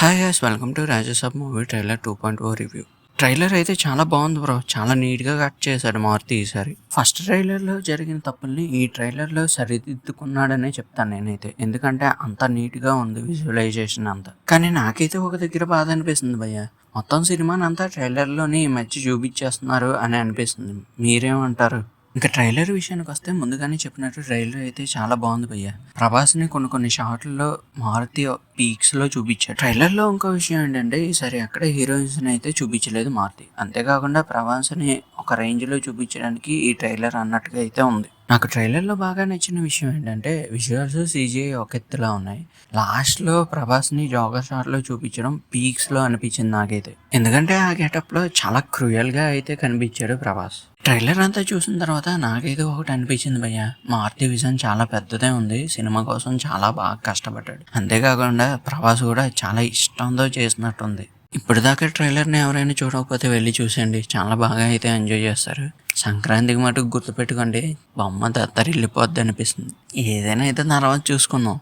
Hi guys welcome to Raja Saab movie trailer 2.0 review. Trailer అయితే చాలా బాగుంది బ్రో. చాలా నీట్గా కట్ చేశాడు మారుతి ఈసారి. ఫస్ట్ ట్రైలర్లో జరిగిన తప్పుల్ని ఈ ట్రైలర్లో సరిదిద్దుకున్నాడనే చెప్తాను నేనైతే. ఎందుకంటే అంత నీట్గా ఉంది విజువలైజేషన్ అంతా. కానీ నాకైతే ఒక దగ్గర బాధ అనిపిస్తుంది భయ్య. మొత్తం సినిమాని అంతా ట్రైలర్లోని ఈ మధ్య చూపించేస్తున్నారు అని అనిపిస్తుంది. మీరేమంటారు? ఇంకా ట్రైలర్ విషయానికి వస్తే ముందుగానే చెప్పినట్టు ట్రైలర్ అయితే చాలా బాగుంది భయ్య. ప్రభాస్ని కొన్ని షాట్లలో మారుతి పీక్స్లో చూపించాడు. ట్రైలర్లో ఇంకో విషయం ఏంటంటే ఈసారి ఎక్కడ హీరోయిన్స్ని అయితే చూపించలేదు మారుతి. అంతేకాకుండా ప్రభాస్ని ఒక రేంజ్లో చూపించడానికి ఈ ట్రైలర్ అన్నట్టుగా అయితే ఉంది. నాకు ట్రైలర్లో బాగా నచ్చిన విషయం ఏంటంటే విజువల్స్ CGI ఒక ఎత్తులా ఉన్నాయి. లాస్ట్లో ప్రభాస్ని జాగర్ షాట్లో చూపించడం పీక్స్లో అనిపించింది నాకైతే. ఎందుకంటే ఆ గెటప్లో చాలా క్రూయల్గా అయితే కనిపించాడు ప్రభాస్. ట్రైలర్ అంతా చూసిన తర్వాత నాకైతే ఒకటి అనిపించింది భయ్య, మారుతి విజన్ చాలా పెద్దదే ఉంది. సినిమా కోసం చాలా బాగా కష్టపడ్డాడు. అంతేకాకుండా ప్రభాస్ కూడా చాలా ఇష్టంతో చేసినట్టుంది. ఇప్పటిదాకా ట్రైలర్ని ఎవరైనా చూడకపోతే వెళ్ళి చూసేయండి. చాలా బాగా అయితే ఎంజాయ్ చేస్తారు. సంక్రాంతికి మటుకు గుర్తుపెట్టుకోండి, బొమ్మ దత్తరిల్లిపోద్ది అనిపిస్తుంది. ఏదైనా అయితే తర్వాత చూసుకుందాం.